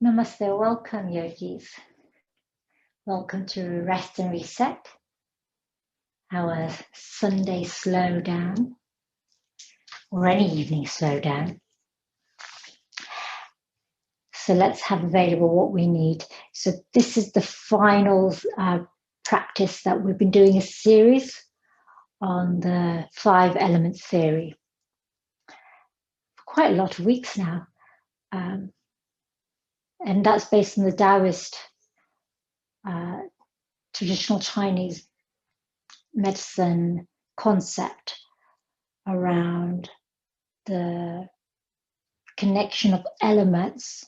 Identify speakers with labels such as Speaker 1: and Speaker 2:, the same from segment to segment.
Speaker 1: Namaste, welcome yogis. Welcome to Rest and Reset, our Sunday slowdown, or any evening slowdown. So let's have available what we need. So this is the final practice that we've been doing a series on the 5 elements theory for quite a lot of weeks now. And that's based on the Taoist traditional Chinese medicine concept around the connection of elements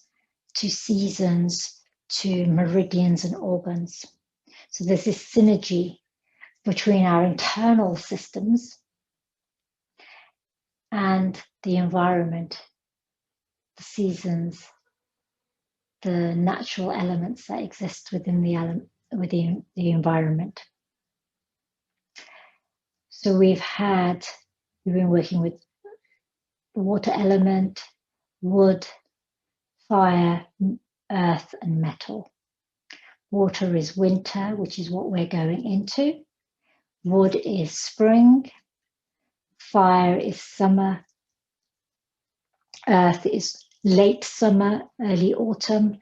Speaker 1: to seasons, to meridians and organs. So there's this synergy between our internal systems and the environment, the seasons, the natural elements that exist within the environment. So we've been working with the water element, wood, fire, earth and metal. Water is winter, which is what we're going into. Wood is spring. Fire is summer. Earth is late summer, early autumn.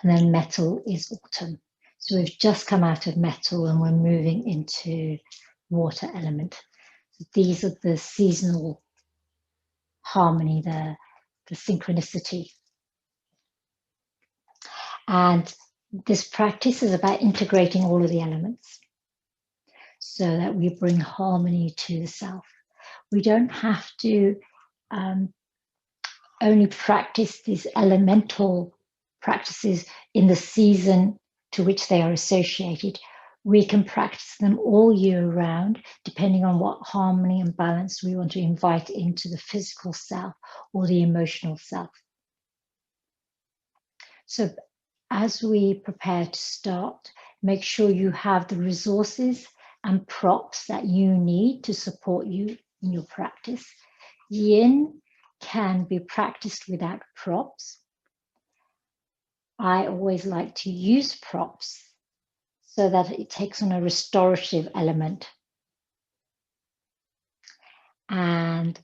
Speaker 1: And then metal is autumn. So we've just come out of metal and we're moving into water element. So these are the seasonal harmony, the synchronicity. And this practice is about integrating all of the elements so that we bring harmony to the self. We don't have to only practice these elemental practices in the season to which they are associated. We can practice them all year round, depending on what harmony and balance we want to invite into the physical self or the emotional self. So as we prepare to start, make sure you have the resources and props that you need to support you in your practice. Yin can be practiced without props. I always like to use props so that it takes on a restorative element. And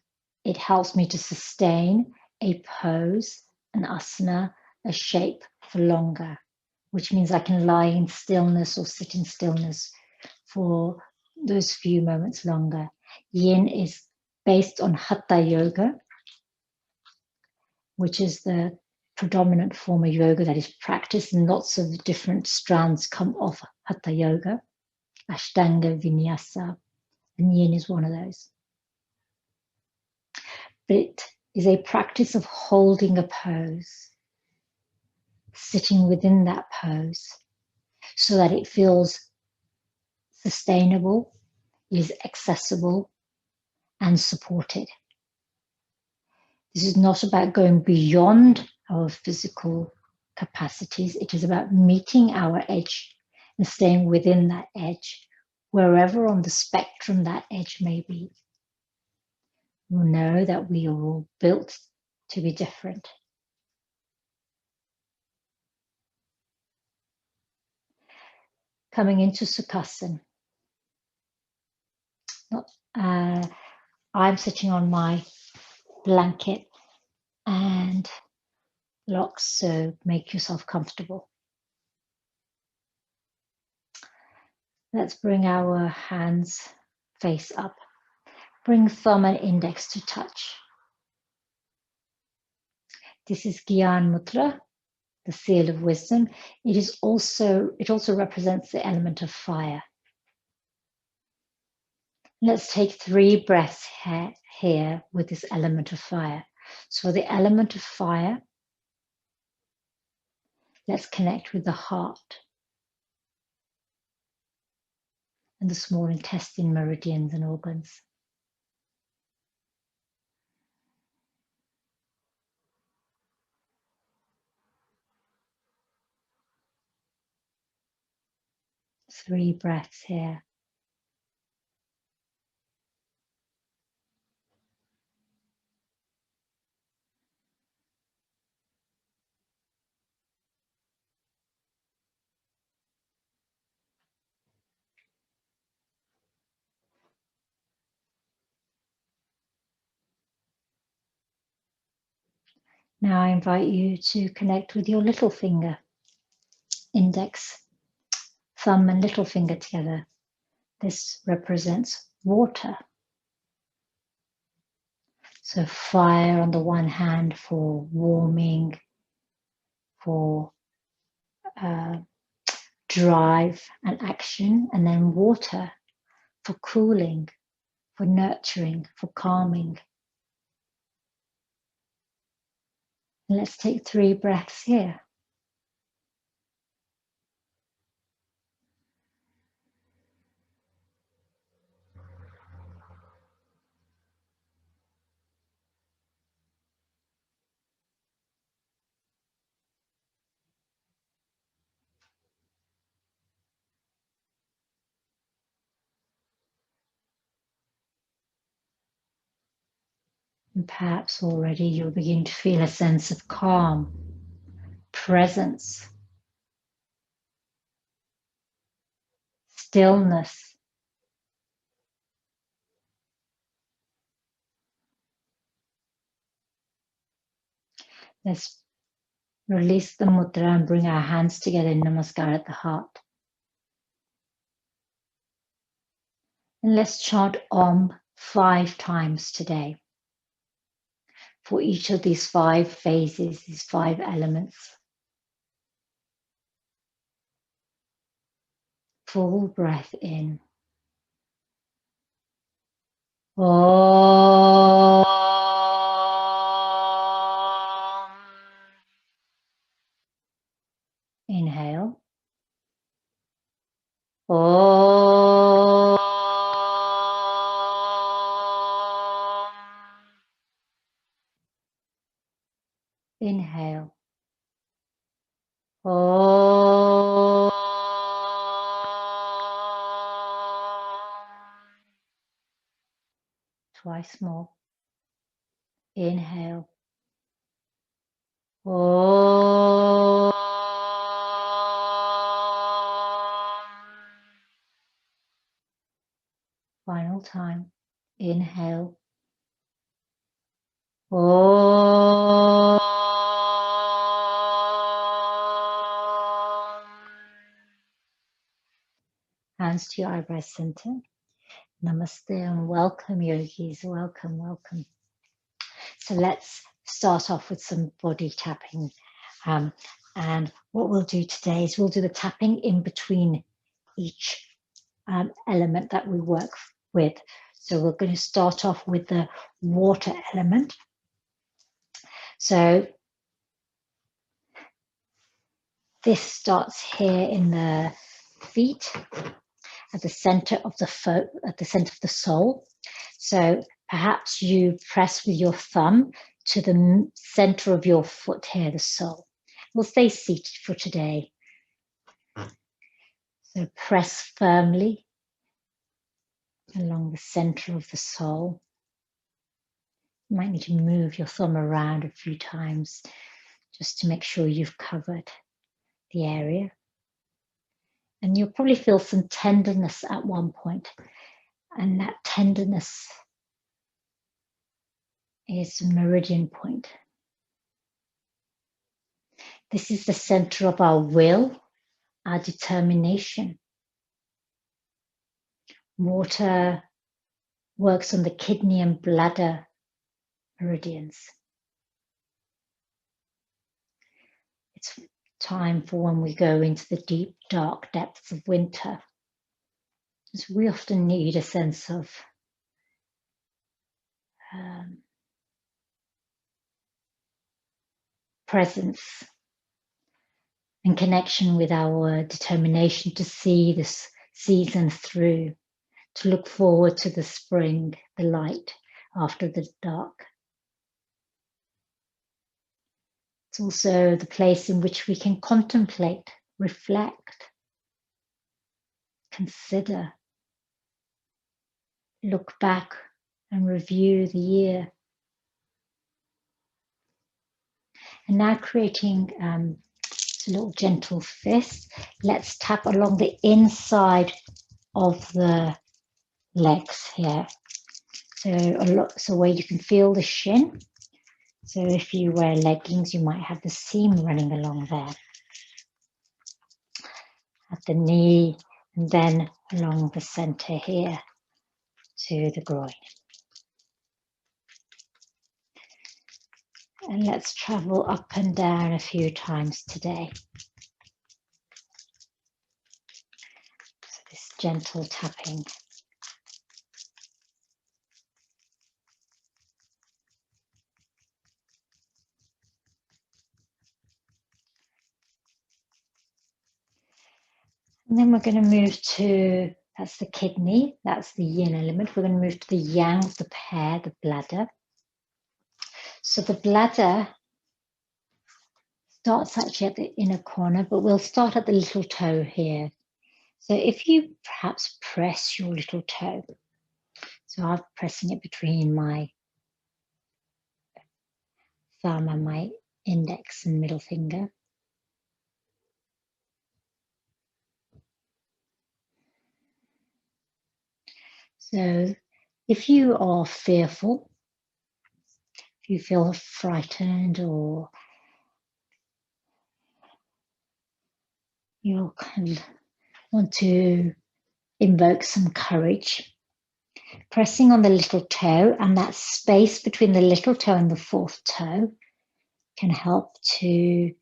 Speaker 1: it helps me to sustain a pose, an asana, a shape for longer, which means I can lie in stillness or sit in stillness for those few moments longer. Yin is based on Hatha yoga, which is the predominant form of yoga that is practiced, and lots of different strands come off Hatha yoga, Ashtanga, Vinyasa, and Yin is one of those. But it is a practice of holding a pose, sitting within that pose, so that it feels sustainable, is accessible, and supported. This is not about going beyond our physical capacities. It is about meeting our edge and staying within that edge, wherever on the spectrum that edge may be. We'll know that we are all built to be different. Coming into Sukhasana. I'm sitting on my blanket and blocks, so make yourself comfortable. Let's bring our hands face up. Bring thumb and index to touch. This is Gyan Mudra, the seal of wisdom. It also represents the element of fire. Let's take 3 breaths here with this element of fire. So the element of fire, let's connect with the heart and the small intestine meridians and organs. Three breaths here. Now I invite you to connect with your little finger, index, thumb and little finger together. This represents water. So fire on the one hand for warming, for drive and action, and then water for cooling, for nurturing, for calming. And let's take 3 breaths here. And perhaps already you'll begin to feel a sense of calm, presence, stillness. Let's release the mudra and bring our hands together in Namaskar at the heart. And let's chant Om 5 times today. For each of these 5 phases, these 5 elements. Full breath in. Om. Inhale. Om. Inhale. Om. Twice more. Inhale. Om. Final time. Inhale. Om. Hands to your eyebrow center. Namaste and welcome, yogis. Welcome, welcome. So let's start off with some body tapping. And what we'll do today is we'll do the tapping in between each element that we work with. So we're going to start off with the water element. So this starts here in the feet, at the center of the foot, at the center of the sole. So perhaps you press with your thumb to the center of your foot here, the sole. We'll stay seated for today. So press firmly along the center of the sole. You might need to move your thumb around a few times just to make sure you've covered the area. And you'll probably feel some tenderness at one point. And that tenderness is a meridian point. This is the center of our will, our determination. Water works on the kidney and bladder meridians. It's time for when we go into the deep, dark depths of winter. Because we often need a sense of presence and connection with our determination to see this season through, to look forward to the spring, the light after the dark. It's also the place in which we can contemplate, reflect, consider, look back and review the year. And now creating a little gentle fist. Let's tap along the inside of the legs here. So where you can feel the shin. So if you wear leggings, you might have the seam running along there at the knee, and then along the center here to the groin. And let's travel up and down a few times today. So this gentle tapping. And then we're going to move to, that's the kidney, that's the yin element. We're going to move to the yang of the pair, the bladder. So the bladder starts actually at the inner corner, but we'll start at the little toe here. So if you perhaps press your little toe, so I'm pressing it between my thumb and my index and middle finger. So if you are fearful, if you feel frightened, or you kind of want to invoke some courage, pressing on the little toe and that space between the little toe and the fourth toe can help to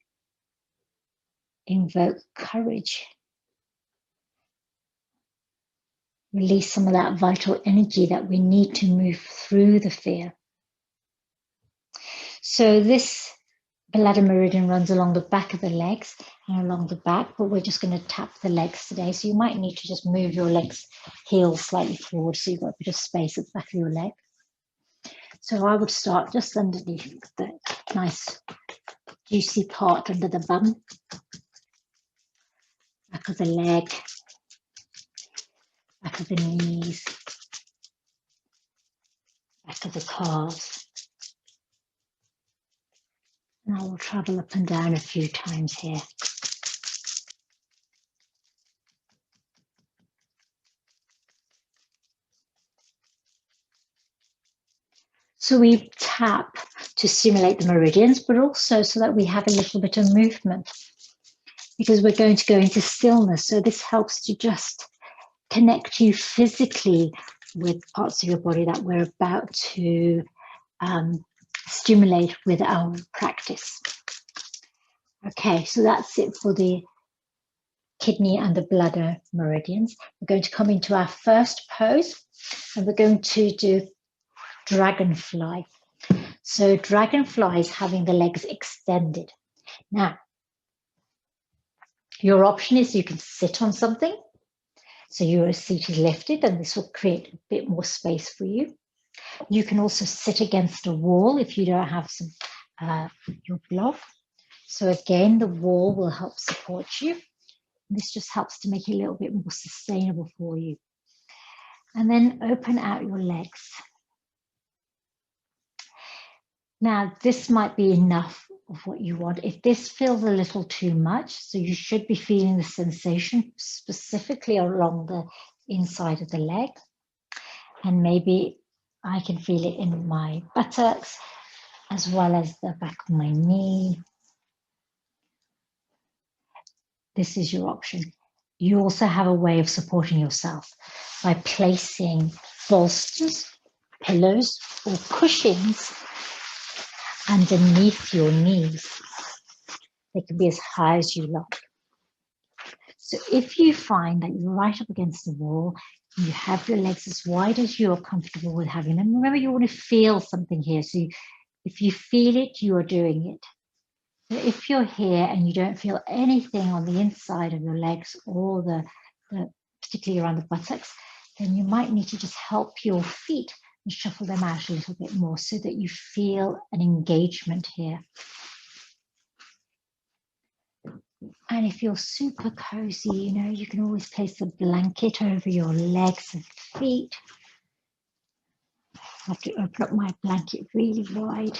Speaker 1: invoke courage. Release some of that vital energy that we need to move through the fear. So this Bladder Meridian runs along the back of the legs and along the back, but we're just going to tap the legs today. So you might need to just move your legs, heels slightly forward so you've got a bit of space at the back of your leg. So I would start just underneath the nice juicy part under the bum, back of the leg, back of the knees, back of the calves. And I will travel up and down a few times here. So we tap to stimulate the meridians, but also so that we have a little bit of movement, because we're going to go into stillness. So this helps to just connect you physically with parts of your body that we're about to stimulate with our practice. Okay, so that's it for the kidney and the bladder meridians. We're going to come into our first pose and we're going to do Dragonfly. So Dragonfly is having the legs extended. Now, your option is you can sit on something. So your seat is lifted and this will create a bit more space for you. You can also sit against a wall if you don't have some your block. So again, the wall will help support you. This just helps to make it a little bit more sustainable for you. And then open out your legs. Now, this might be enough of what you want. If this feels a little too much, so you should be feeling the sensation specifically along the inside of the leg. And maybe I can feel it in my buttocks as well as the back of my knee. This is your option. You also have a way of supporting yourself by placing bolsters, pillows, or cushions underneath your knees. They can be as high as you like. So if you find that you're right up against the wall, you have your legs as wide as you're comfortable with having them. Remember, you want to feel something here. So if you feel it, you are doing it. So if you're here and you don't feel anything on the inside of your legs or the particularly around the buttocks, then you might need to just help your feet and shuffle them out a little bit more so that you feel an engagement here. And if you're super cozy, you know, you can always place a blanket over your legs and feet. I have to open up my blanket really wide.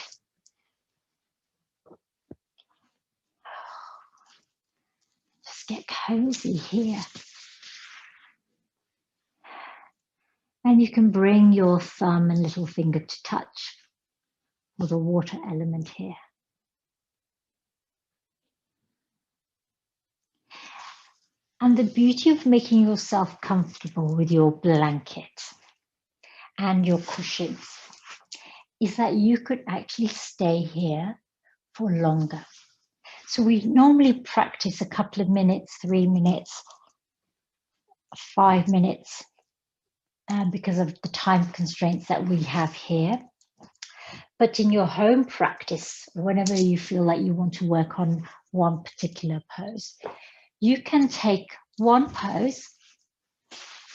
Speaker 1: Just get cozy here. And you can bring your thumb and little finger to touch for the water element here. And the beauty of making yourself comfortable with your blanket and your cushions is that you could actually stay here for longer. So we normally practice a couple of minutes, 3 minutes, 5 minutes, because of the time constraints that we have here. But in your home practice, whenever you feel like you want to work on one particular pose, you can take one pose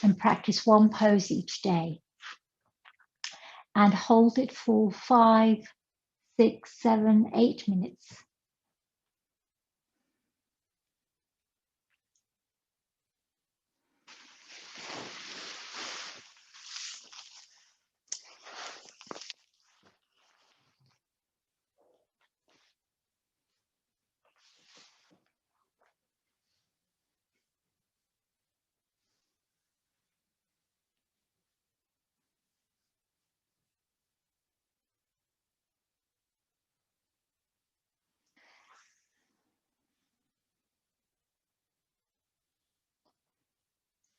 Speaker 1: and practice one pose each day and hold it for 5, 6, 7, 8 minutes.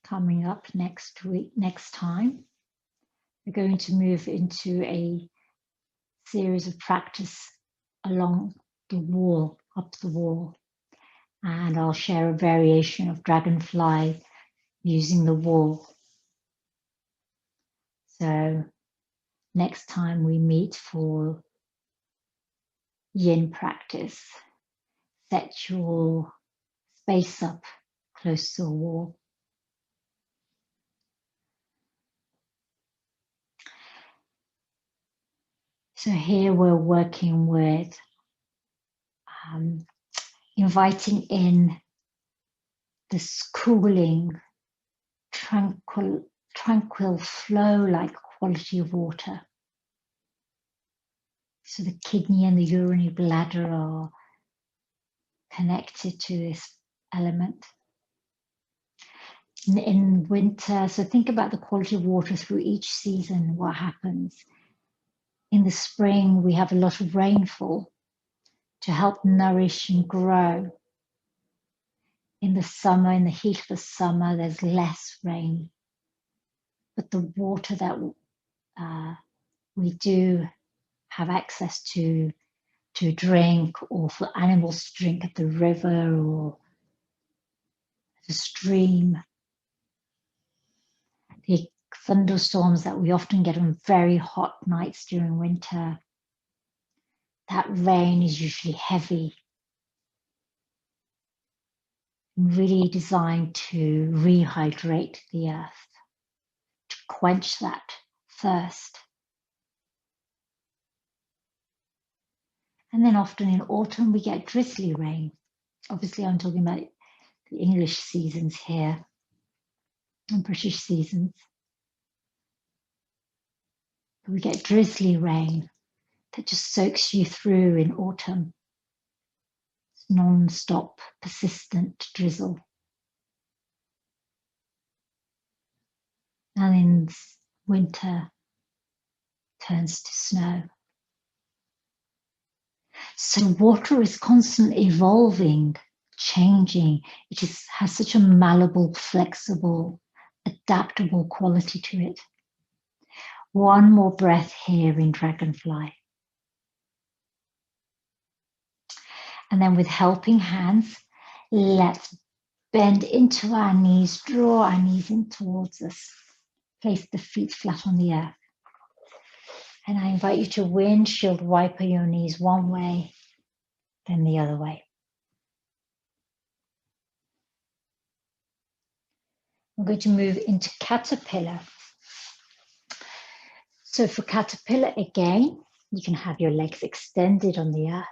Speaker 1: Coming up next time, we're going to move into a series of practice along the wall, up the wall. And I'll share a variation of Dragonfly using the wall. So next time we meet for Yin practice, set your space up close to the wall. So here we're working with inviting in this cooling, tranquil flow-like quality of water. So the kidney and the urinary bladder are connected to this element. In winter, so think about the quality of water through each season, what happens. In the spring, we have a lot of rainfall to help nourish and grow. In the summer, in the heat of the summer, there's less rain. But the water that we do have access to drink, or for animals to drink at the river or the stream, the thunderstorms that we often get on very hot nights during winter, that rain is usually heavy, really designed to rehydrate the earth, to quench that thirst. And then often in autumn we get drizzly rain. Obviously I'm talking about the English seasons here and British seasons. We get drizzly rain that just soaks you through in autumn. It's non-stop, persistent drizzle. And in winter, turns to snow. So water is constantly evolving, changing. It has such a malleable, flexible, adaptable quality to it. One more breath here in Dragonfly. And then with helping hands, let's bend into our knees, draw our knees in towards us. Place the feet flat on the earth. And I invite you to windshield wiper your knees one way, then the other way. We're going to move into Caterpillar. So for Caterpillar again, you can have your legs extended on the earth.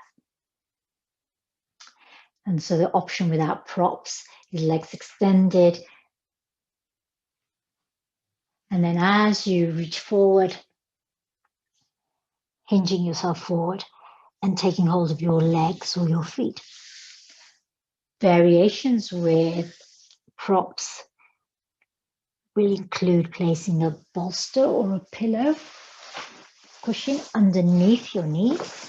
Speaker 1: And so the option without props is legs extended. And then as you reach forward, hinging yourself forward and taking hold of your legs or your feet. Variations with props will include placing a bolster or a pillow cushion underneath your knees.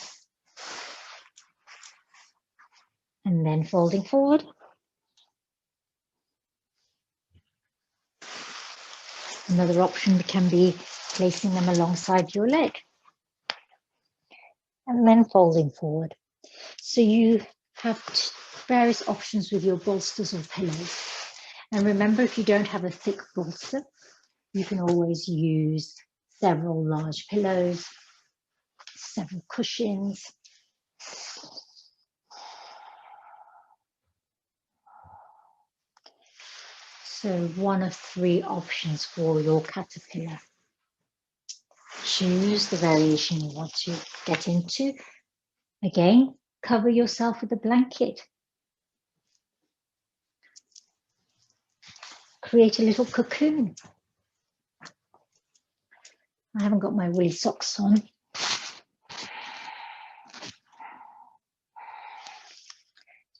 Speaker 1: And then folding forward. Another option can be placing them alongside your leg. And then folding forward. So you have various options with your bolsters or pillows. And remember, if you don't have a thick bolster, you can always use several large pillows, several cushions. So one of three options for your caterpillar. Choose the variation you want to get into. Again, cover yourself with a blanket. Create a little cocoon. I haven't got my woolly socks on.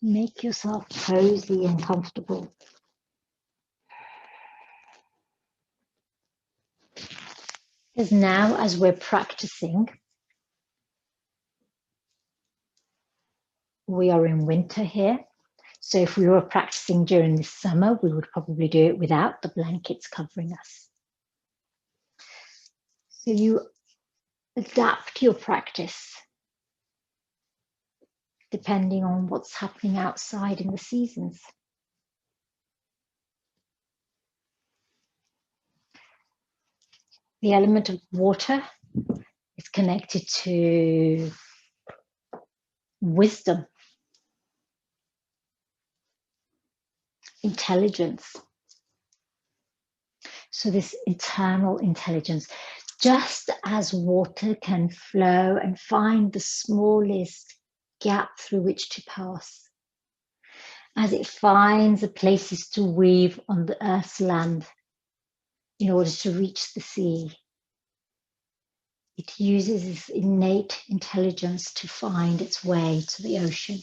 Speaker 1: Make yourself cozy and comfortable. Because now, as we're practicing, we are in winter here. So if we were practicing during the summer, we would probably do it without the blankets covering us. So you adapt your practice depending on what's happening outside in the seasons. The element of water is connected to wisdom, intelligence. So this internal intelligence, just as water can flow and find the smallest gap through which to pass, as it finds the places to weave on the earth's land in order to reach the sea, it uses its innate intelligence to find its way to the ocean.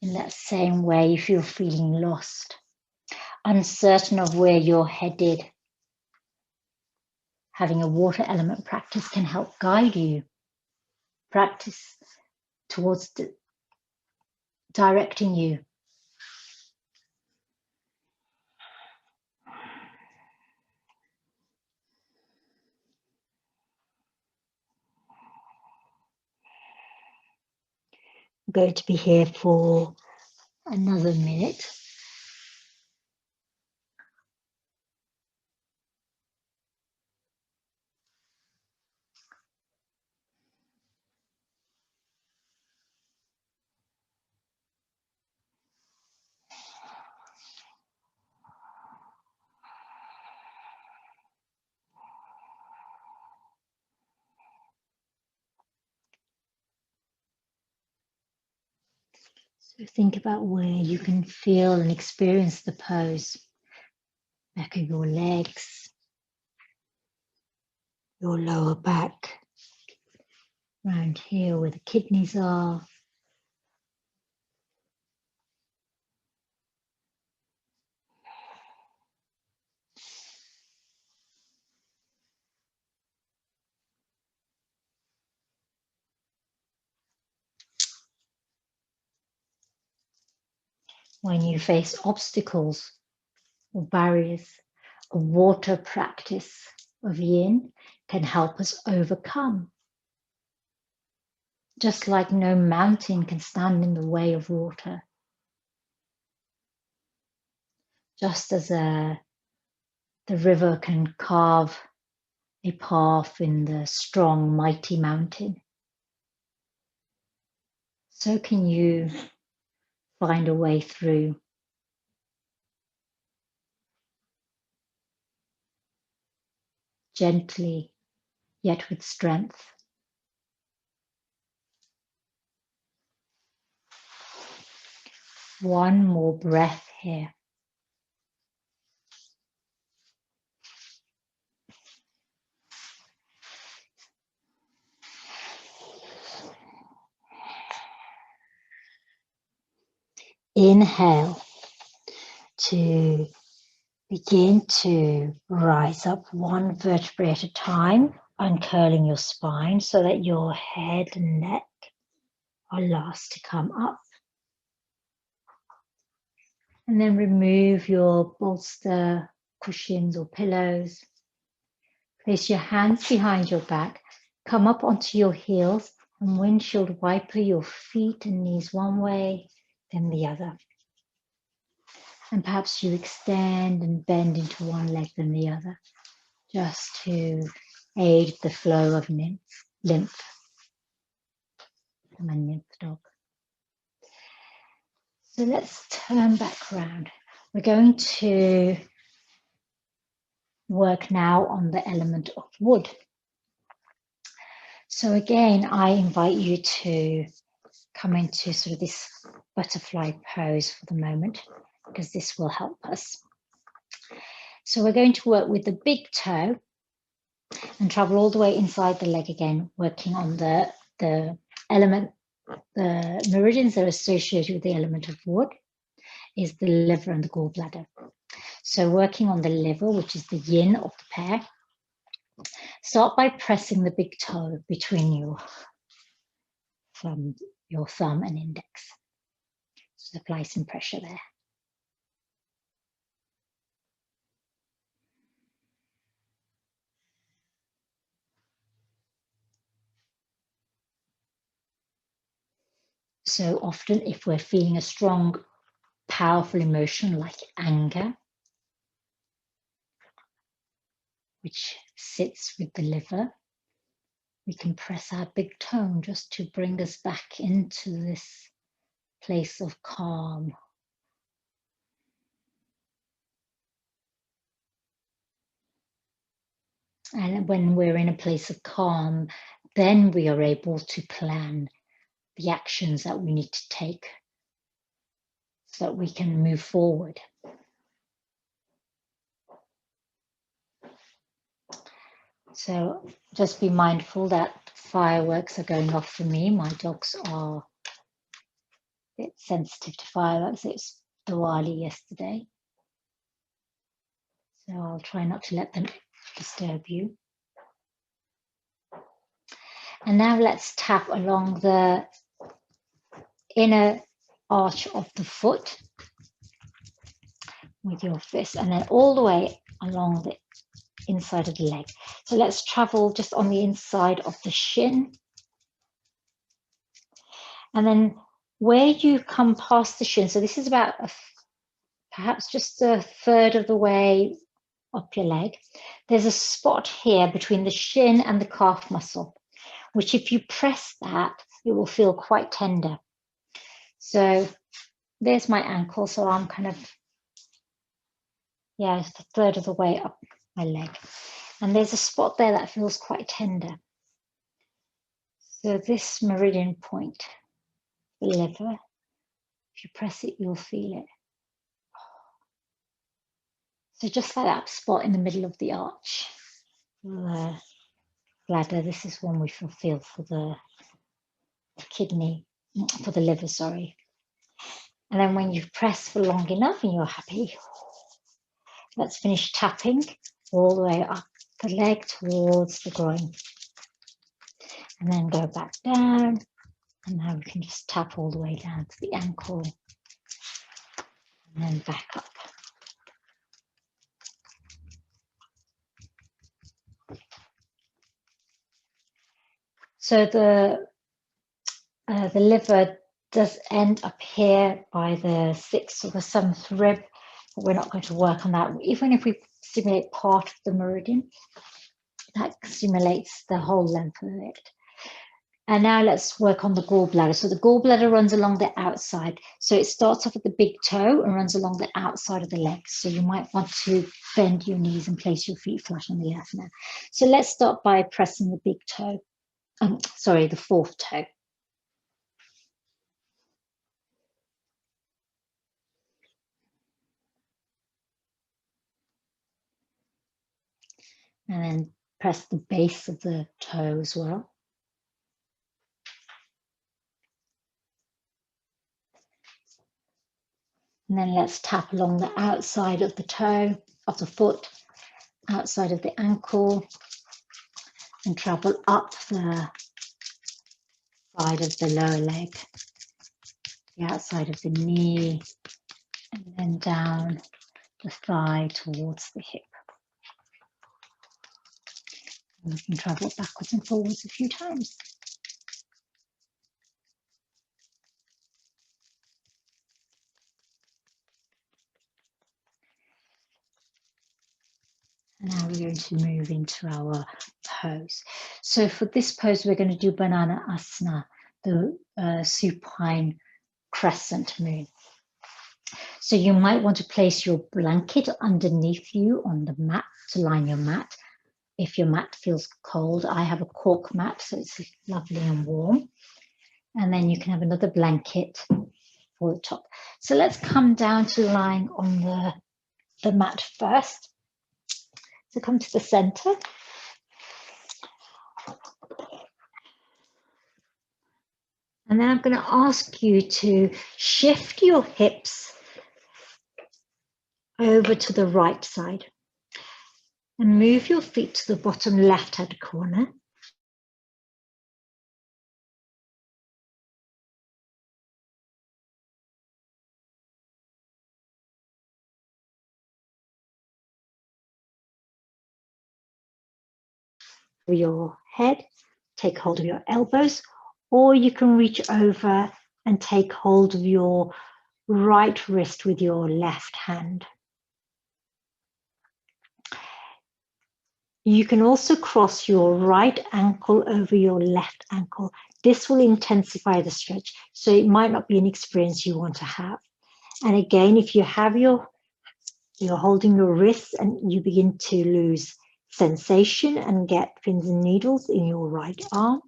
Speaker 1: In that same way, if you're feeling lost, uncertain of where you're headed, having a water element practice can help guide you. Practice towards directing you. I'm going to be here for another minute. So think about where you can feel and experience the pose. Back of your legs, your lower back, around here where the kidneys are. When you face obstacles or barriers, a water practice of yin can help us overcome. Just like no mountain can stand in the way of water. Just as the river can carve a path in the strong, mighty mountain, so can you find a way through. Gently, yet with strength. One more breath here. Inhale to Begin to rise up one vertebrae at a time, uncurling your spine so that your head and neck are last to come up. And then remove your bolster, cushions or pillows. Place your hands behind your back, come up onto your heels and windshield wiper your feet and knees one way, then the other. And perhaps you extend and bend into one leg then the other, just to aid the flow of lymph. I'm a nymph dog. So let's turn back around. We're going to work now on the element of wood. So again, I invite you to come into sort of this butterfly pose for the moment, because this will help us. So we're going to work with the big toe and travel all the way inside the leg again, working on the element, the meridians that are associated with the element of wood is the liver and the gallbladder. So working on the liver, which is the yin of the pair, start by pressing the big toe between your thumb and index. So apply some pressure there. So often if we're feeling a strong, powerful emotion like anger, which sits with the liver, we can press our big toe just to bring us back into this place of calm. And when we're in a place of calm, then we are able to plan the actions that we need to take so that we can move forward. So just be mindful that fireworks are going off for me. My dogs are a bit sensitive to fireworks. It's Diwali yesterday. So I'll try not to let them disturb you. And now let's tap along the inner arch of the foot with your fist, and then all the way along the inside of the leg. So let's travel just on the inside of the shin. And then where you come past the shin, so this is about perhaps just a third of the way up your leg, there's a spot here between the shin and the calf muscle, which if you press that, it will feel quite tender. So there's my ankle, so I'm kind of, yeah, it's a third of the way up my leg. And there's a spot there that feels quite tender. So this meridian point, the liver, if you press it, you'll feel it. So just like that spot in the middle of the arch, the bladder, this is one we feel for the kidney, for the liver, sorry. And then when you've pressed for long enough and you're happy, let's finish tapping all the way up the leg towards the groin. And then go back down. And now we can just tap all the way down to the ankle. And then back up. So the liver does end up here by the 6th or the 7th rib, but we're not going to work on that. Even if we stimulate part of the meridian, that stimulates the whole length of it. And now let's work on the gallbladder. So the gallbladder runs along the outside. So it starts off at the big toe and runs along the outside of the leg. So you might want to bend your knees and place your feet flat on the asana. So let's start by pressing the big toe. Sorry, the 4th toe. And then press the base of the toe as well. And then let's tap along the outside of the toe, of the foot, outside of the ankle, and travel up the side of the lower leg, the outside of the knee, and then down the thigh towards the hip. And we can travel backwards and forwards a few times. And now we're going to move into our pose. So for this pose, we're going to do banana asana, the supine crescent moon. So you might want to place your blanket underneath you on the mat to line your mat. If your mat feels cold, I have a cork mat, so it's lovely and warm. And then you can have another blanket for the top. So let's come down to lying on the mat first. So come to the center. And then I'm going to ask you to shift your hips over to the right side and move your feet to the bottom left-hand corner. Your head, take hold of your elbows, or you can reach over and take hold of your right wrist with your left hand. You can also cross your right ankle over your left ankle. This will intensify the stretch, so it might not be an experience you want to have. And again, if you have you're holding your wrists and you begin to lose sensation and get pins and needles in your right arm,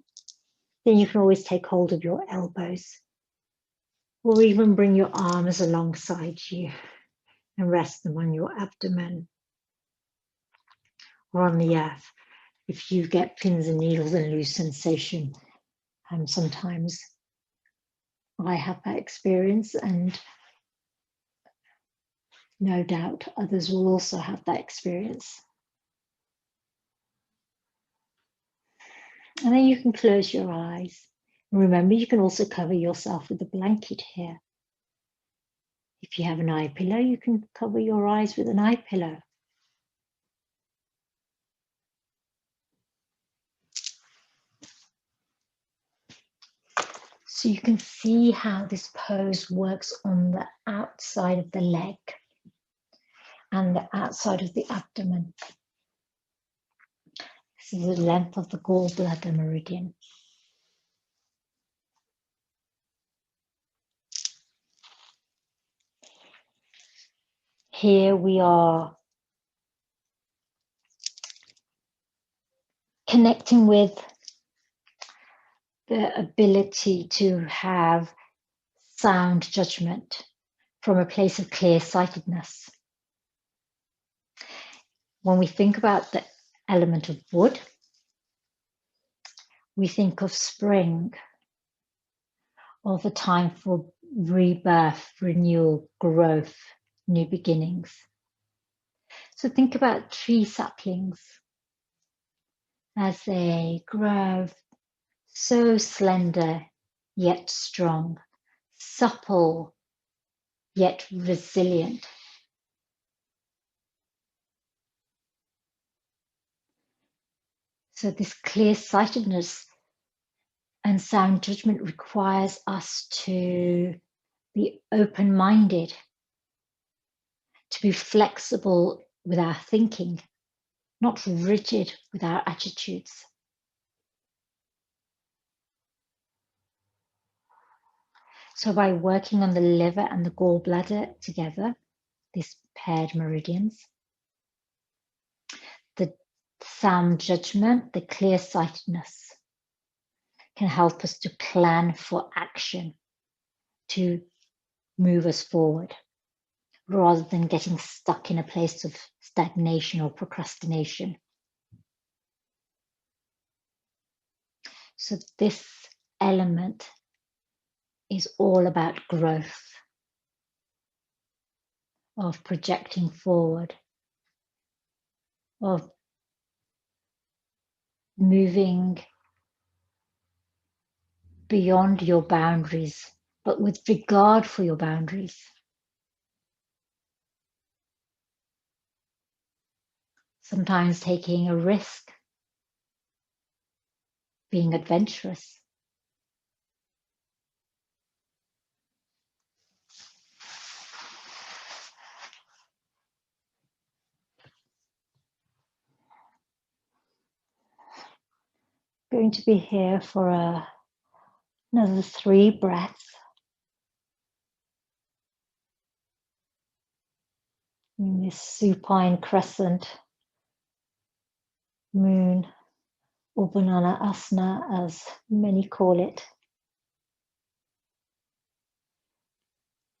Speaker 1: then you can always take hold of your elbows or even bring your arms alongside you and rest them on your abdomen or on the earth. If you get pins and needles and lose sensation, sometimes I have that experience, and no doubt others will also have that experience. And then you can close your eyes. Remember, you can also cover yourself with a blanket here. If you have an eye pillow, you can cover your eyes with an eye pillow. So you can see how this pose works on the outside of the leg and the outside of the abdomen. This is the length of the Gallbladder Meridian. Here we are connecting with the ability to have sound judgment from a place of clear-sightedness. When we think about the element of wood, we think of spring, of a time for rebirth, renewal, growth, new beginnings. So think about tree saplings as they grow, so slender yet strong, supple yet resilient. So this clear-sightedness and sound judgment requires us to be open-minded, to be flexible with our thinking, not rigid with our attitudes. So by working on the liver and the gallbladder together, these paired meridians, the sound judgment, the clear-sightedness can help us to plan for action, to move us forward, rather than getting stuck in a place of stagnation or procrastination. So this element is all about growth. of projecting forward, of moving beyond your boundaries, but with regard for your boundaries. Sometimes taking a risk, being adventurous. Going to be here for another 3 breaths. In this supine crescent moon, or banana asana as many call it.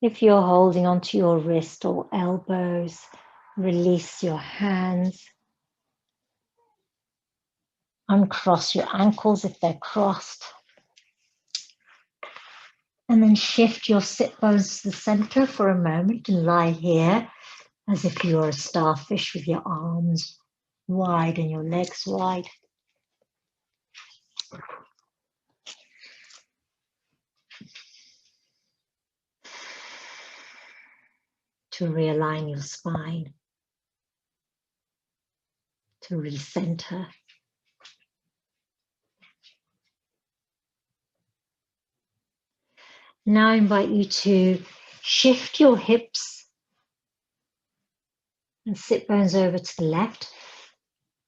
Speaker 1: If you're holding onto your wrist or elbows, release your hands. Uncross your ankles if they're crossed. And then shift your sit bones to the center for a moment and lie here as if you were a starfish with your arms wide and your legs wide. To realign your spine, to recenter. Now I invite you to shift your hips and sit bones over to the left,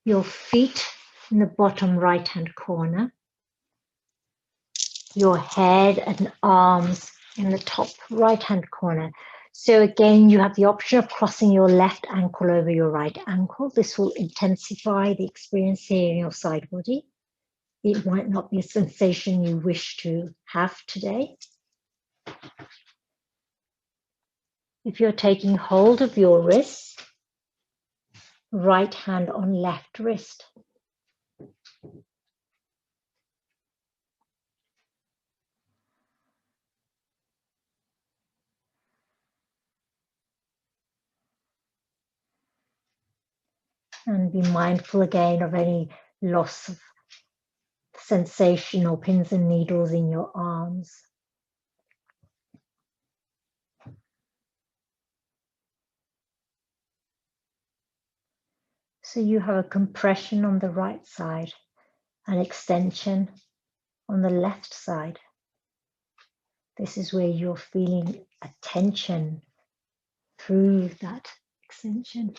Speaker 1: your feet in the bottom right-hand corner, your head and arms in the top right-hand corner. So again, you have the option of crossing your left ankle over your right ankle. This will intensify the experience here in your side body. It might not be a sensation you wish to have today. If you're taking hold of your wrist, right hand on left wrist. And be mindful again of any loss of sensation or pins and needles in your arms. So you have a compression on the right side, an extension on the left side. This is where you're feeling a tension through that extension.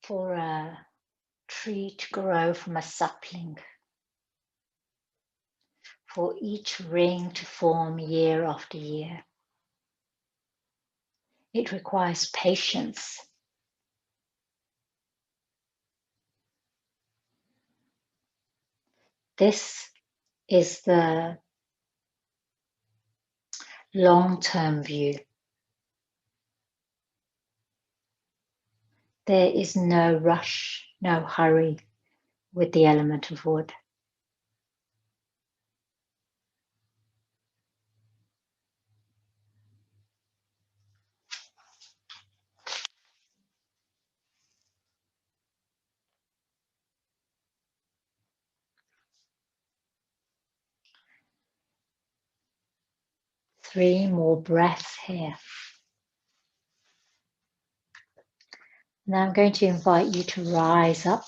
Speaker 1: For a tree to grow from a sapling, for each ring to form year after year, it requires patience. This is the long-term view. There is no rush, no hurry with the element of wood. Three more breaths here. Now I'm going to invite you to rise up.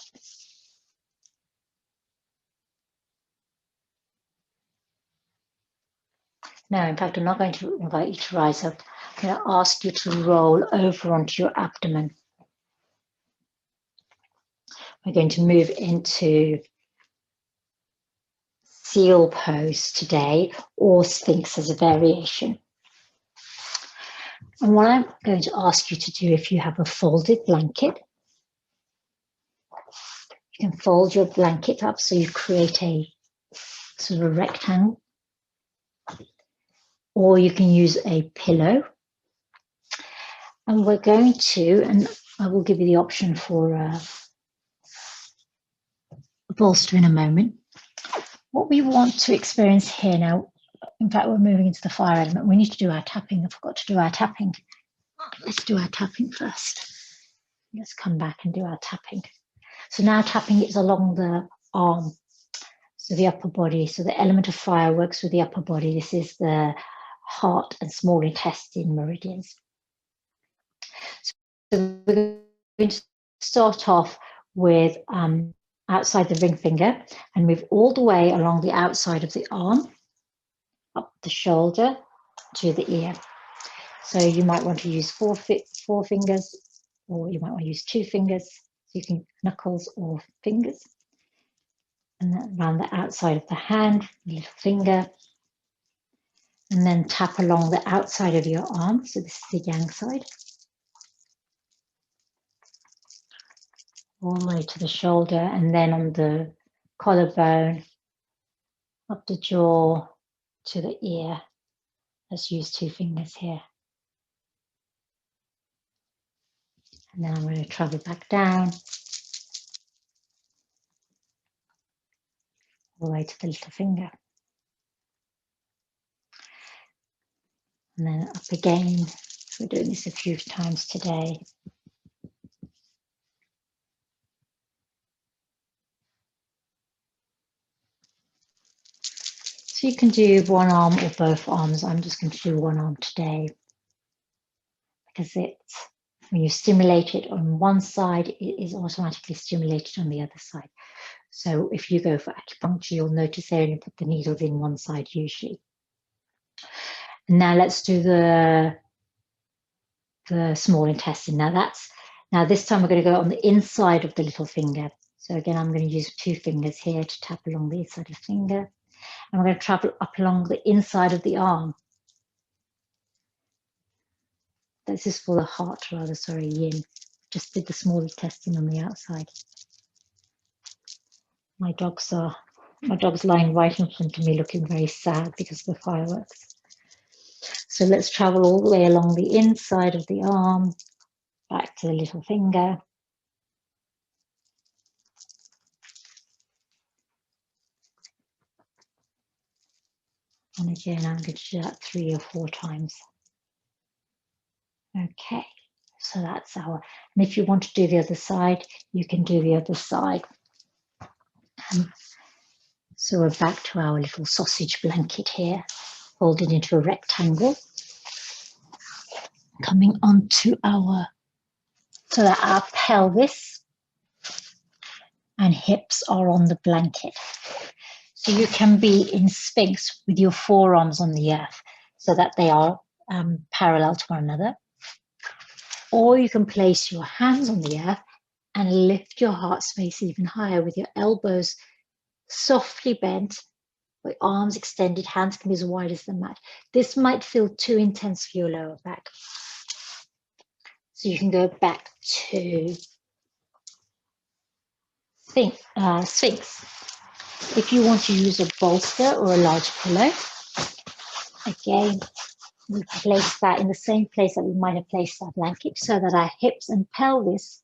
Speaker 1: No, in fact, I'm not going to invite you to rise up. I'm going to ask you to roll over onto your abdomen. We're going to move into seal pose today, or Sphinx as a variation. And what I'm going to ask you to do, if you have a folded blanket, you can fold your blanket up so you create a sort of a rectangle, or you can use a pillow. And we're going to, and I will give you the option for a bolster in a moment. What we want to experience here now, in fact, we're moving into the fire element. We need to do our tapping. I forgot to do our tapping. Let's do our tapping first. Let's come back and do our tapping. So now tapping is along the arm, so the upper body. So the element of fire works with the upper body. This is the heart and small intestine meridians. So we're going to start off with outside the ring finger and move all the way along the outside of the arm, up the shoulder to the ear. So you might want to use four fingers, or you might want to use 2 fingers. So you can knuckles or fingers. And then around the outside of the hand, the little finger. And then tap along the outside of your arm. So this is the yang side. All the way to the shoulder, and then on the collarbone, up the jaw to the ear. Let's use 2 fingers here. And then I'm going to travel back down, all the way to the little finger. And then up again. So we're doing this a few times today. So you can do one arm or both arms. I'm just going to do one arm today, because it's, when you stimulate it on one side, it is automatically stimulated on the other side. So if you go for acupuncture, you'll notice they only put the needles in one side usually. And now let's do the small intestine. Now this time we're going to go on the inside of the little finger. So again, I'm going to use 2 fingers here to tap along the inside of the finger. And we're going to travel up along the inside of the arm. This is for the heart, rather, sorry, yin. Just did the small intestine on the outside. My dog's lying right in front of me, looking very sad because of the fireworks. So let's travel all the way along the inside of the arm, back to the little finger. And again, I'm going to do that 3 or 4 times. Okay, so that's and if you want to do the other side, you can do the other side. So we're back to our little sausage blanket here, folded into a rectangle, coming onto so that our pelvis and hips are on the blanket. So you can be in Sphinx with your forearms on the earth so that they are parallel to one another. Or you can place your hands on the earth and lift your heart space even higher with your elbows softly bent, with arms extended, hands can be as wide as the mat. This might feel too intense for your lower back. So you can go back to Sphinx. If you want to use a bolster or a large pillow, again, we place that in the same place that we might have placed our blanket so that our hips and pelvis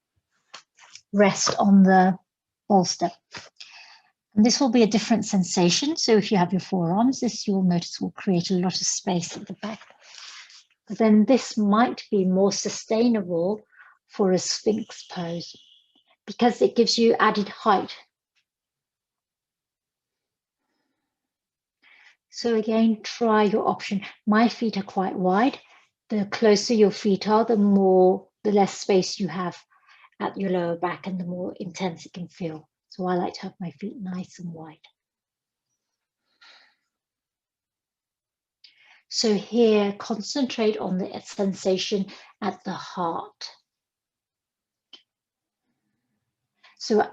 Speaker 1: rest on the bolster. And this will be a different sensation. So if you have your forearms, this you'll notice will create a lot of space at the back. But then this might be more sustainable for a Sphinx pose because it gives you added height. So again, try your option. My feet are quite wide. The closer your feet are, the less space you have at your lower back and the more intense it can feel. So I like to have my feet nice and wide. So here, concentrate on the sensation at the heart. So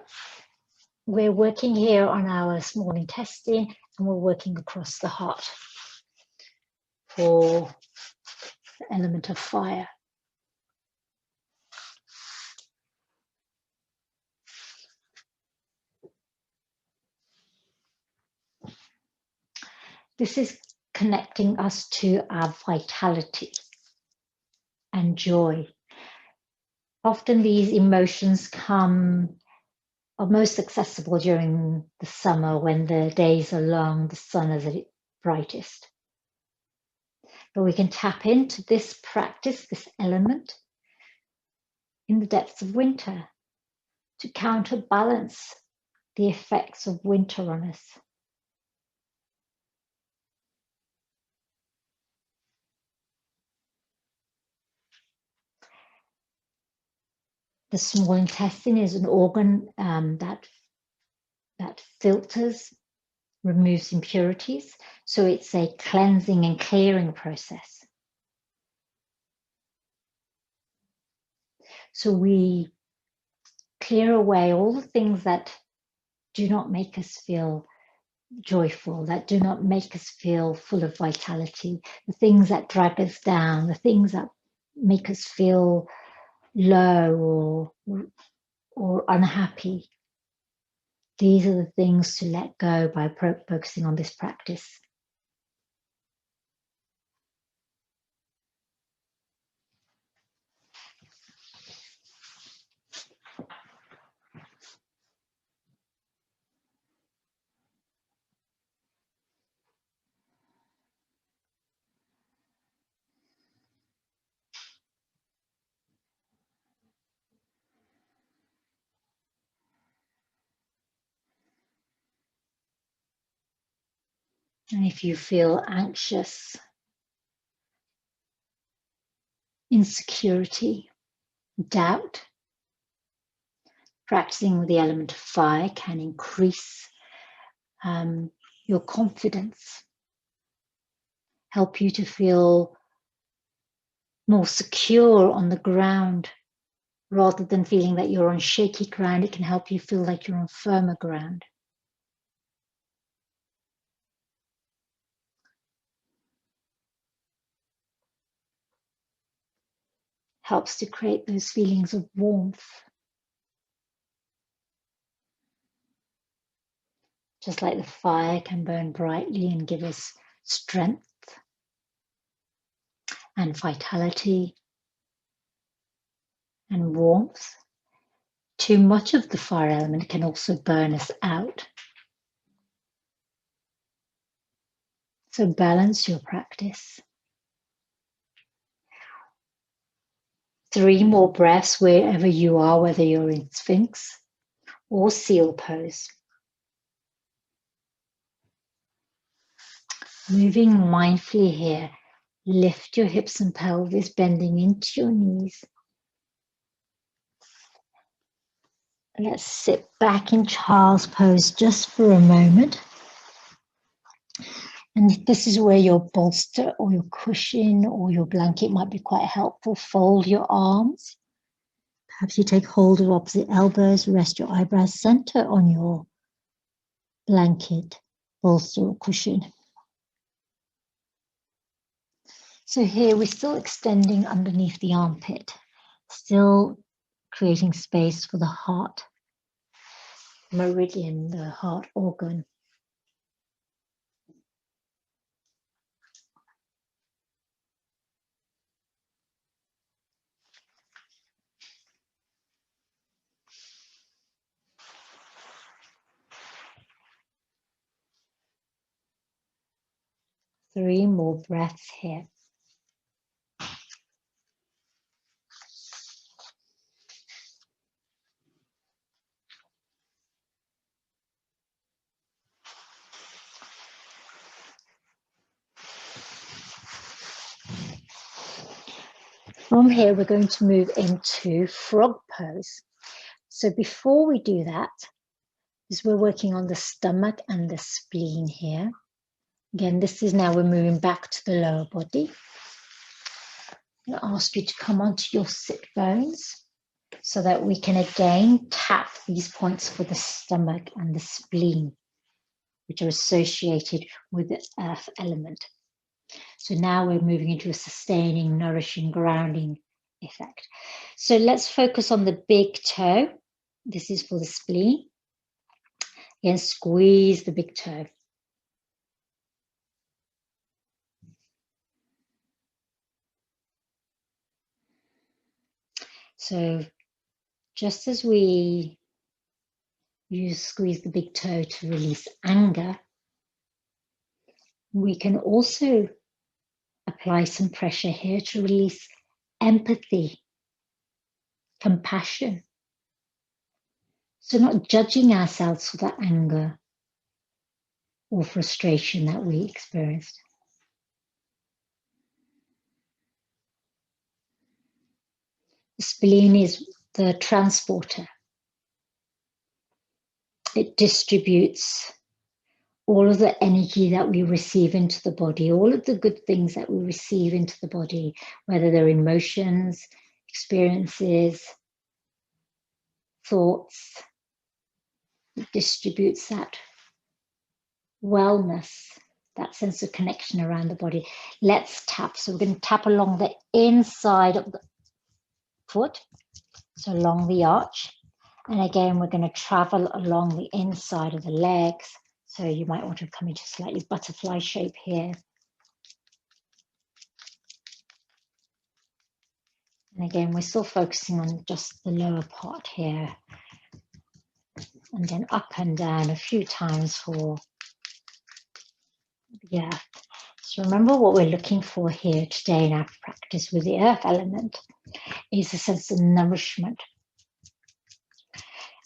Speaker 1: we're working here on our small intestine, and we're working across the heart for the element of fire. This is connecting us to our vitality and joy. Often these emotions are most accessible during the summer when the days are long, the sun is at its brightest. But we can tap into this practice, this element, in the depths of winter to counterbalance the effects of winter on us. The small intestine is an organ that filters, removes impurities. So it's a cleansing and clearing process. So we clear away all the things that do not make us feel joyful, that do not make us feel full of vitality, the things that drag us down, the things that make us feel low or unhappy. These are the things to let go by focusing on this practice. And if you feel anxious, insecurity, doubt, practicing with the element of fire can increase your confidence, help you to feel more secure on the ground. Rather than feeling that you're on shaky ground, it can help you feel like you're on firmer ground. Helps to create those feelings of warmth. Just like the fire can burn brightly and give us strength and vitality and warmth, too much of the fire element can also burn us out. So balance your practice. 3 more breaths wherever you are, whether you're in Sphinx or seal pose. Moving mindfully here, lift your hips and pelvis, bending into your knees. Let's sit back in child's pose just for a moment. And this is where your bolster or your cushion or your blanket might be quite helpful. Fold your arms. Perhaps you take hold of opposite elbows, rest your eyebrows, center on your blanket, bolster or cushion. So here we're still extending underneath the armpit, still creating space for the heart meridian, the heart organ. Three more breaths here. From here, we're going to move into frog pose. So before we do that, is we're working on the stomach and the spleen here. Again, this is now we're moving back to the lower body. I'm going to ask you to come onto your sit bones so that we can again tap these points for the stomach and the spleen, which are associated with the earth element. So now we're moving into a sustaining, nourishing, grounding effect. So let's focus on the big toe. This is for the spleen. Again, squeeze the big toe. So just as we squeeze the big toe to release anger, we can also apply some pressure here to release empathy, compassion. So not judging ourselves for that anger or frustration that we experienced. The spleen is the transporter. It distributes all of the energy that we receive into the body, all of the good things that we receive into the body, whether they're emotions, experiences, thoughts. It distributes that wellness, that sense of connection around the body. Let's tap. So we're going to tap along the inside of the foot, so along the arch. And again, we're going to travel along the inside of the legs. So you might want to come into slightly butterfly shape here. And again, we're still focusing on just the lower part here. And then up and down a few times for the earth. So remember what we're looking for here today in our practice with the earth element is a sense of nourishment.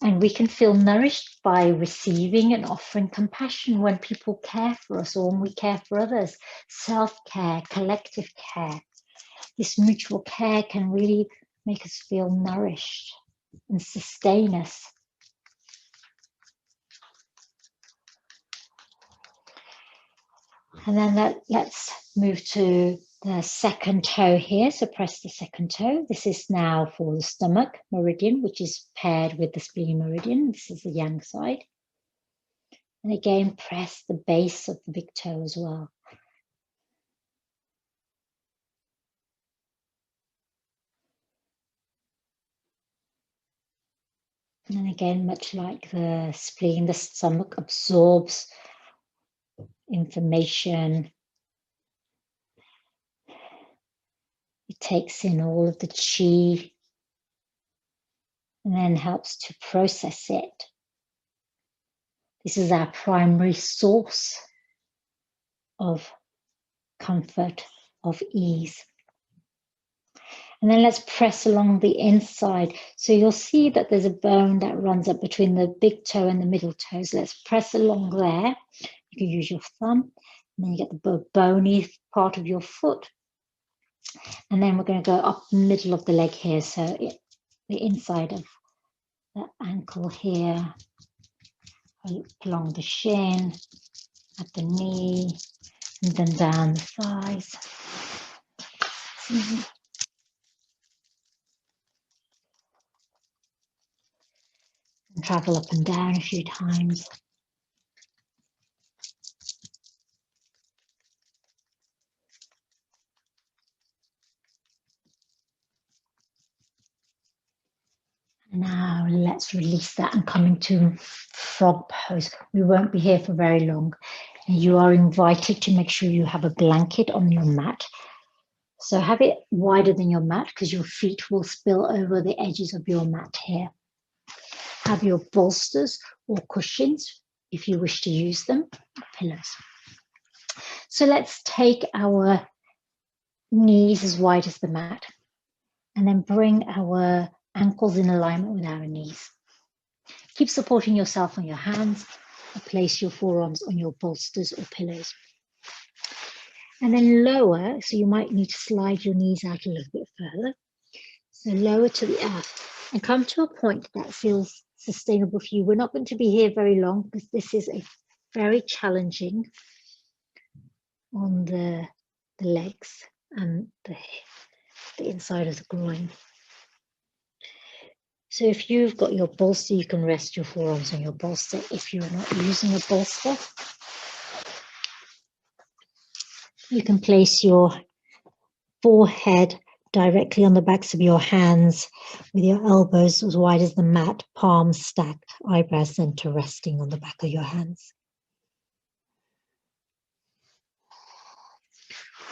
Speaker 1: And we can feel nourished by receiving and offering compassion when people care for us or when we care for others. Self-care, collective care. This mutual care can really make us feel nourished and sustain us. And then let's move to the second toe here. So press the second toe. This is now for the stomach meridian, which is paired with the spleen meridian. This is the yang side. And again, press the base of the big toe as well. And again, much like the spleen, the stomach absorbs information. It takes in all of the chi and then helps to process it. This is our primary source of comfort, of ease. And then let's press along the inside. So you'll see that there's a bone that runs up between the big toe and the middle toes. Let's press along there. You can use your thumb. And then you get the bony part of your foot. And then we're going to go up the middle of the leg here. So the inside of the ankle here, along the shin, at the knee, and then down the thighs. And travel up and down a few times. Now let's release that and come into frog pose. We won't be here for very long. You are invited to make sure you have a blanket on your mat. So have it wider than your mat because your feet will spill over the edges of your mat here. Have your bolsters or cushions if you wish to use them, pillows. So let's take our knees as wide as the mat and then bring our ankles in alignment with our knees. Keep supporting yourself on your hands and place your forearms on your bolsters or pillows. And then lower, so you might need to slide your knees out a little bit further. So lower to the earth and come to a point that feels sustainable for you. We're not going to be here very long because this is a very challenging on the legs and the inside of the groin. So if you've got your bolster, you can rest your forearms on your bolster. If you're not using a bolster, you can place your forehead directly on the backs of your hands with your elbows as wide as the mat, palms stacked, eyebrow center resting on the back of your hands.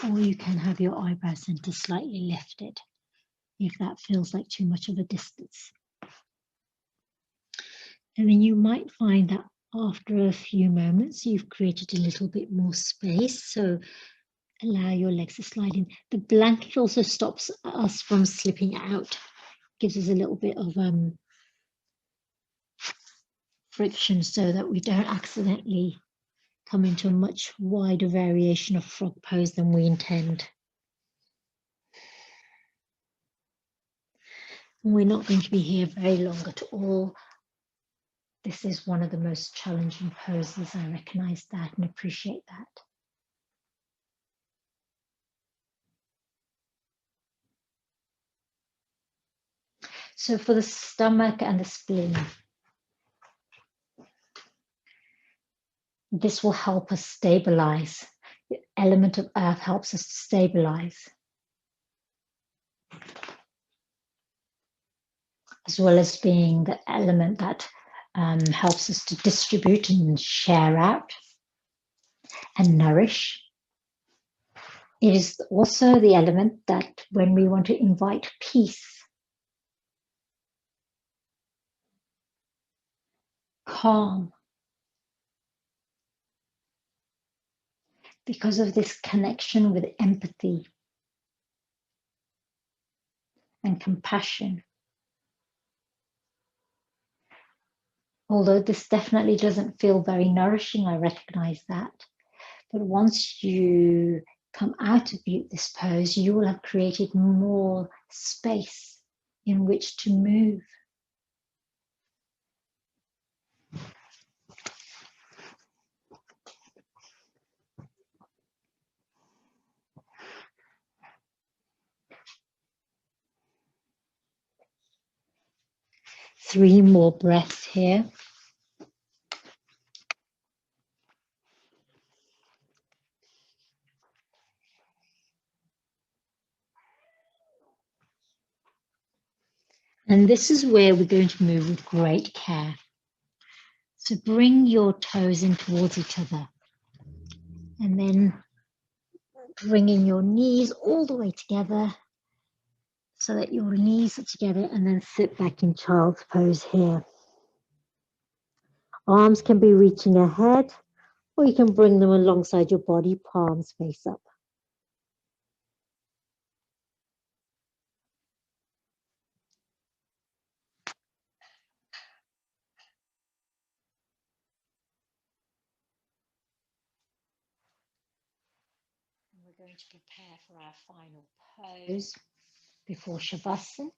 Speaker 1: Or you can have your eyebrow center slightly lifted if that feels like too much of a distance. And then you might find that after a few moments, you've created a little bit more space. So allow your legs to slide in. The blanket also stops us from slipping out, gives us a little bit of friction so that we don't accidentally come into a much wider variation of frog pose than we intend. And we're not going to be here very long at all. This is one of the most challenging poses. I recognize that and appreciate that. So for the stomach and the spleen, this will help us stabilize. The element of earth helps us to stabilize, as well as being the element that helps us to distribute and share out and nourish. It is also the element that when we want to invite peace, calm, because of this connection with empathy and compassion. Although this definitely doesn't feel very nourishing, I recognize that. But once you come out of this pose, you will have created more space in which to move. Three more breaths here. And this is where we're going to move with great care. So bring your toes in towards each other. And then bringing your knees all the way together so that your knees are together, and then sit back in child's pose here. Arms can be reaching ahead, or you can bring them alongside your body, palms face up. We're going to prepare for our final pose before Shavasana,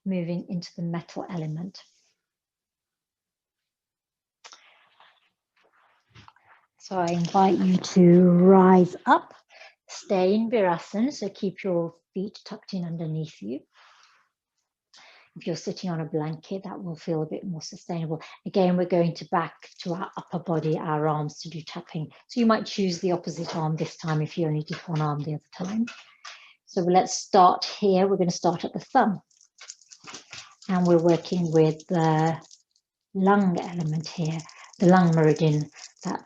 Speaker 1: moving into the metal element. So I invite you to rise up, stay in Virasana, so keep your feet tucked in underneath you. If you're sitting on a blanket, that will feel a bit more sustainable. Again, we're going to back to our upper body, our arms to do tapping. So you might choose the opposite arm this time if you only did one arm the other time. So let's start here. We're going to start at the thumb. And we're working with the lung element here, the lung meridian that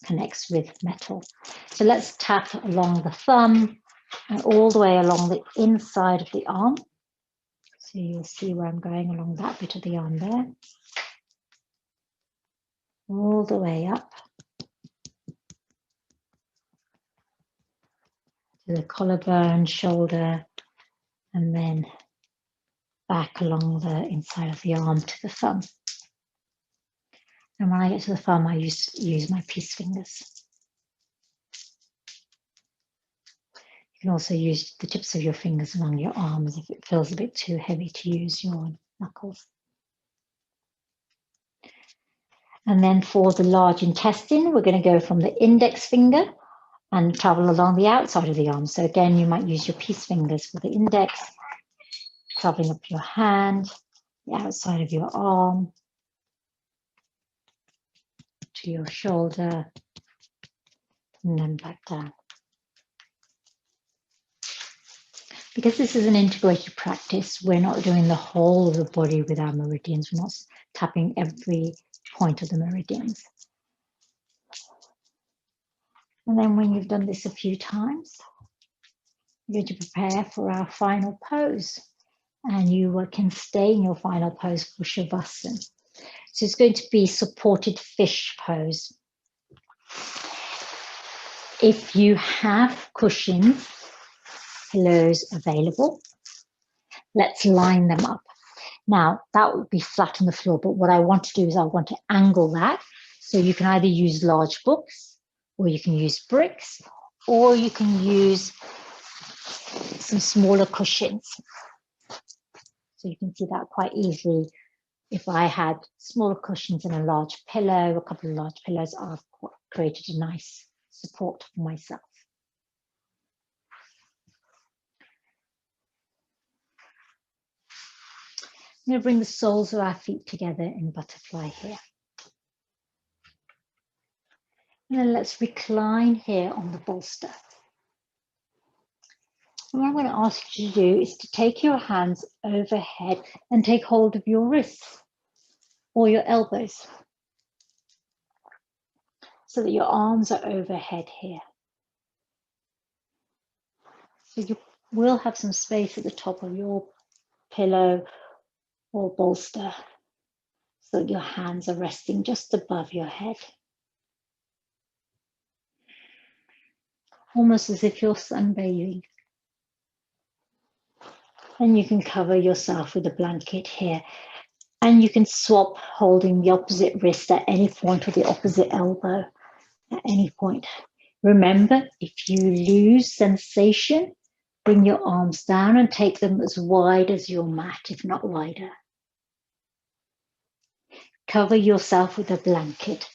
Speaker 1: connects with metal. So let's tap along the thumb and all the way along the inside of the arm. So you'll see where I'm going along that bit of the arm there. All the way up to the collarbone, shoulder, and then back along the inside of the arm to the thumb. And when I get to the thumb, I use my peace fingers. You can also use the tips of your fingers along your arms if it feels a bit too heavy to use your knuckles. And then for the large intestine, we're going to go from the index finger and travel along the outside of the arm. So again, you might use your peace fingers for the index, traveling up your hand, the outside of your arm, to your shoulder, and then back down. Because this is an integrated practice, we're not doing the whole of the body with our meridians. We're not tapping every point of the meridians. And then when you've done this a few times, you're going to prepare for our final pose. And you can stay in your final pose for Shavasana. So it's going to be supported fish pose. If you have cushions, pillows available, let's line them up. Now, that would be flat on the floor, but what I want to do is I want to angle that. So you can either use large books, or you can use bricks, or you can use some smaller cushions. So you can see that quite easily. If I had smaller cushions and a large pillow, a couple of large pillows, I've created a nice support for myself. I'm going to bring the soles of our feet together in butterfly here. And then let's recline here on the bolster. And what I'm going to ask you to do is to take your hands overhead and take hold of your wrists or your elbows so that your arms are overhead here. So you will have some space at the top of your pillow or bolster so that your hands are resting just above your head. Almost as if you're sunbathing. And you can cover yourself with a blanket here. And you can swap holding the opposite wrist at any point or the opposite elbow at any point. Remember, if you lose sensation, bring your arms down and take them as wide as your mat, if not wider. Cover yourself with a blanket.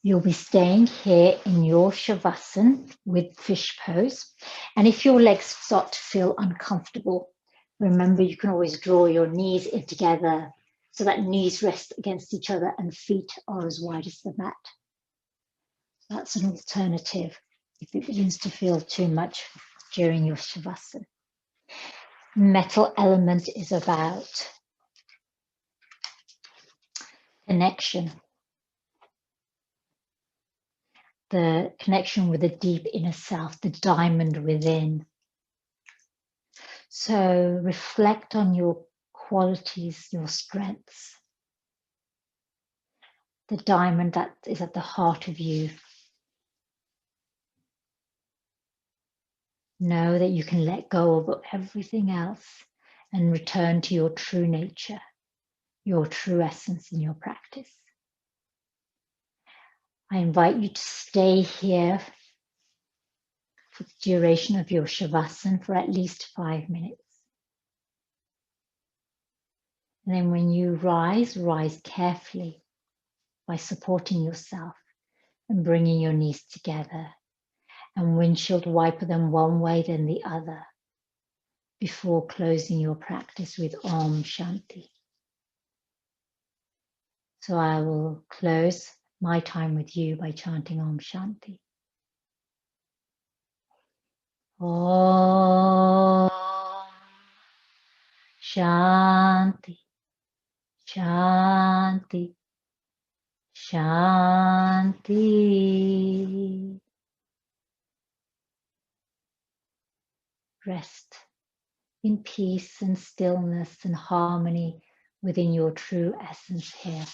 Speaker 1: You'll be staying here in your Shavasana with fish pose. And if your legs start to feel uncomfortable, remember you can always draw your knees in together so that knees rest against each other and feet are as wide as the mat. That's an alternative if it begins to feel too much during your Shavasana. Metal element is about connection. The connection with the deep inner self, the diamond within. So reflect on your qualities, your strengths. The diamond that is at the heart of you. Know that you can let go of everything else and return to your true nature, your true essence in your practice. I invite you to stay here for the duration of your Shavasana for at least 5 minutes. And then when you rise, rise carefully by supporting yourself and bringing your knees together and windshield wiper them one way then the other before closing your practice with Om Shanti. So I will close my time with you by chanting Om Shanti. Om Shanti, Shanti, Shanti. Rest in peace and stillness and harmony within your true essence here.